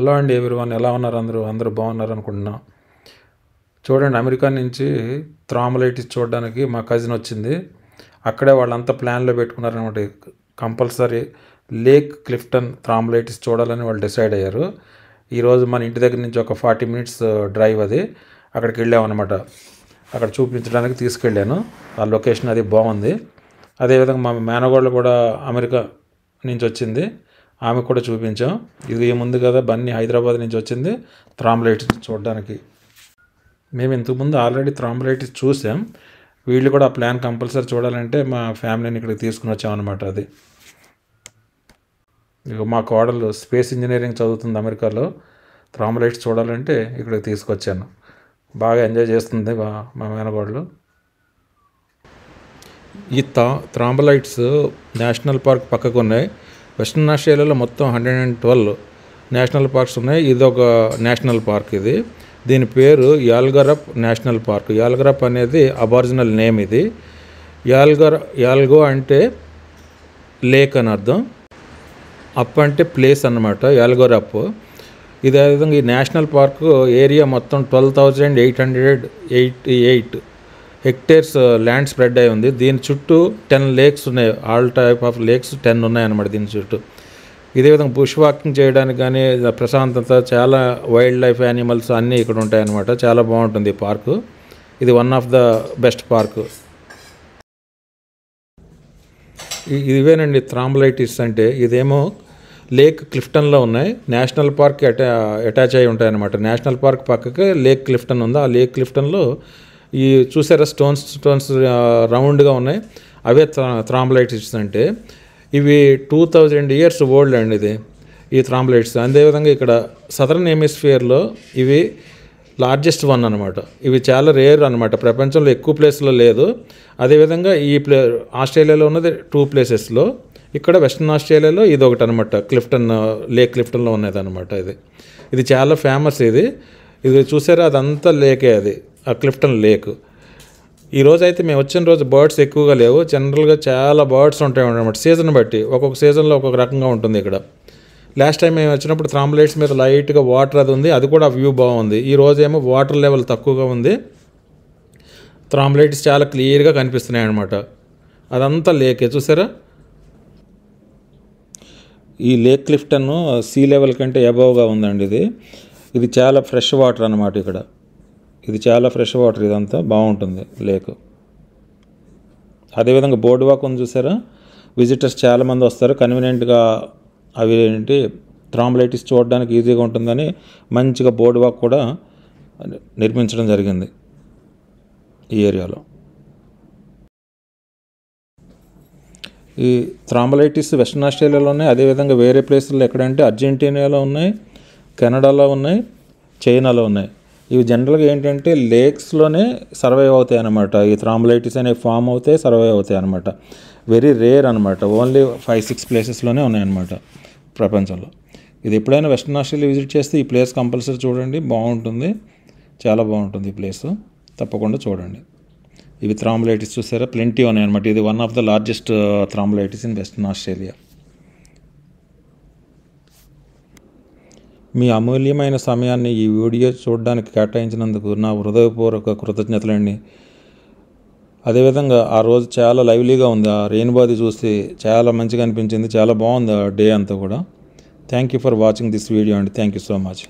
Hello అండి everyone, ఎలా ఉన్నారు? అందరూ బాగున్నారు అనుకుంటున్నా. చూడండి, అమెరికా నుంచి థ్రాంబోలైటిస్ చూడడానికి మా కజిన్ వచ్చింది. అక్కడే వాళ్ళంతా ప్లాన్లో పెట్టుకున్నారనమాట. కంపల్సరీ లేక్ క్లిఫ్టన్ థ్రాంబోలైటిస్ చూడాలని వాళ్ళు డిసైడ్ అయ్యారు. ఈరోజు మన ఇంటి దగ్గర నుంచి ఒక 40 మినిట్స్ డ్రైవ్ అది. అక్కడికి వెళ్ళామన్నమాట. అక్కడ చూపించడానికి తీసుకెళ్ళాను. ఆ లొకేషన్ అది బాగుంది. అదేవిధంగా మా మేనగోళ్ళు కూడా అమెరికా నుంచి వచ్చింది, ఆమె కూడా చూపించాం. ఇది ముందు కదా బన్నీ హైదరాబాద్ నుంచి వచ్చింది థ్రాంబోలైటిస్ చూడడానికి. మేము ఇంతకుముందు ఆల్రెడీ థ్రాంబోలైటిస్ చూసాం. వీళ్ళు కూడా ఆ ప్లాన్ కంపల్సరీ చూడాలంటే మా ఫ్యామిలీని ఇక్కడికి తీసుకుని వచ్చామన్నమాట. అది ఇక మా కోడలు స్పేస్ ఇంజనీరింగ్ చదువుతుంది అమెరికాలో. థ్రాంబోలైటిస్ చూడాలంటే ఇక్కడికి తీసుకొచ్చాను. బాగా ఎంజాయ్ చేస్తుంది మా మేనగోడలు. ఈ థ్రాంబోలైట్స్ నేషనల్ పార్క్ పక్కకు ఉన్నాయి. వెస్ట్రన్ ఆస్ట్రేలియాలో మొత్తం 112 నేషనల్ పార్క్స్ ఉన్నాయి. ఇది ఒక నేషనల్ పార్క్. దీని పేరు యాల్గరప్ నేషనల్ పార్క్. యాల్గరప్ అనేది అబారిజినల్ నేమ్. ఇది యాల్గో అంటే లేక్ అని అర్థం, అప్ అంటే ప్లేస్ అన్నమాట. యాల్గరప్ ఇదే విధంగా ఈ నేషనల్ పార్క్ ఏరియా మొత్తం 12,888 హెక్టేర్స్ ల్యాండ్ స్ప్రెడ్ అయి ఉంది. దీని చుట్టూ 10 లేక్స్ ఉన్నాయి. ఆల్ టైప్ ఆఫ్ లేక్స్ 10 ఉన్నాయన్నమాట దీని చుట్టూ. ఇదే విధంగా బుష్ వాకింగ్ చేయడానికి కానీ ప్రశాంతత, చాలా వైల్డ్ లైఫ్ యానిమల్స్ అన్నీ ఇక్కడ ఉంటాయన్నమాట. చాలా బాగుంటుంది ఈ పార్కు. ఇది one of the best park. ఇవేనండి థ్రాంబోలైటిస్ అంటే. ఇదేమో లేక్ క్లిఫ్టన్లో ఉన్నాయి. నేషనల్ పార్క్ అటాచ్ అయి ఉంటాయన్నమాట. నేషనల్ పార్క్ పక్కకి లేక్ క్లిఫ్టన్ ఉంది. ఆ లేక్ క్లిఫ్టన్లో ఈ చూసారా స్టోన్స్ రౌండ్గా ఉన్నాయి, అవే థ్రాంబోలైటిస్ అంటే. ఇవి 2000 years ఓల్డ్ అండి ఈ థ్రాంబోలైట్స్. అదేవిధంగా ఇక్కడ సదరన్ హెమిస్ఫియర్లో ఇవి లార్జెస్ట్ వన్ అనమాట. ఇవి చాలా రేర్ అనమాట, ప్రపంచంలో ఎక్కువ ప్లేస్లో లేదు. అదేవిధంగా ఆస్ట్రేలియాలో ఉన్నది 2 ప్లేసెస్లో, ఇక్కడ వెస్ట్రన్ ఆస్ట్రేలియాలో ఇది ఒకటి అనమాట. లేక్ క్లిఫ్టన్లో ఉన్నది అనమాట. ఇది చాలా ఫేమస్. ఇది చూసారా, అదంతా లేకే, అది ఆ క్లిఫ్టన్ లేక్. ఈరోజు అయితే మేము వచ్చిన రోజు బర్డ్స్ ఎక్కువగా లేవు. జనరల్గా చాలా బర్డ్స్ ఉంటాయి అన్నమాట, సీజన్ బట్టి. ఒక్కొక్క సీజన్లో ఒక్కొక్క రకంగా ఉంటుంది ఇక్కడ. లాస్ట్ టైం మేము వచ్చినప్పుడు థ్రాంబోలైట్స్ మీద లైట్గా వాటర్ అది ఉంది, అది కూడా వ్యూ బాగుంది. ఈ రోజు ఏమో వాటర్ లెవెల్ తక్కువగా ఉంది, థ్రాంబోలైట్స్ చాలా క్లియర్గా కనిపిస్తున్నాయి అన్నమాట. అదంతా లేకే, చూసారా. ఈ లేక్ క్లిఫ్టన్ సీ లెవెల్ కంటే అబవ్గా ఉందండి. ఇది చాలా ఫ్రెష్ వాటర్ అన్నమాట. ఇది చాలా ఫ్రెష్ వాటర్, ఇదంతా బాగుంటుంది లేక్. అదేవిధంగా బోర్డ్ వాక్ ఉంది, చూసారా. విజిటర్స్ చాలామంది వస్తారు. కన్వీనియంట్గా అవి థ్రాంబోలైటిస్ చూడడానికి ఈజీగా ఉంటుందని మంచిగా బోర్డ్ వాక్ కూడా నిర్మించడం జరిగింది ఈ ఏరియాలో. ఈ థ్రాంబోలైటిస్ వెస్ట్రన్ ఆస్ట్రేలియాలో ఉన్నాయి. అదేవిధంగా వేరే ప్లేసుల్లో ఎక్కడంటే అర్జెంటీనాలో ఉన్నాయి, కెనడాలో ఉన్నాయి, చైనాలో ఉన్నాయి. ఇవి జనరల్గా ఏంటంటే లేక్స్లోనే సర్వైవ్ అవుతాయి అన్నమాట. ఈ థ్రాంబోలైటిస్ అనేవి ఫామ్ అవుతాయి, సర్వైవ్ అవుతాయి అన్నమాట. వెరీ రేర్ అనమాట. ఓన్లీ 5-6 ప్లేసెస్లోనే ఉన్నాయన్నమాట ప్రపంచంలో. ఇది ఎప్పుడైనా వెస్ట్రన్ ఆస్ట్రేలియా విజిట్ చేస్తే ఈ ప్లేస్ కంపల్సరీ చూడండి, బాగుంటుంది, చాలా బాగుంటుంది ఈ ప్లేస్. తప్పకుండా చూడండి. ఇవి థ్రాంబోలైటిస్ చూసారా, ప్లెంటీ ఉన్నాయి అనమాట. ఇది one of the largest thrombolites in Western Australia. మీ అమూల్యమైన సమయాన్ని ఈ వీడియో చూడడానికి కేటాయించినందుకు నా హృదయపూర్వక కృతజ్ఞతలండి. అదేవిధంగా ఆ రోజు చాలా లైవ్లీగా ఉంది. ఆ రెయిన్బోది చూసి చాలా మంచిగా అనిపించింది. చాలా బాగుంది ఆ డే అంతా కూడా. Thank you for watching this video అండి. Thank you so much.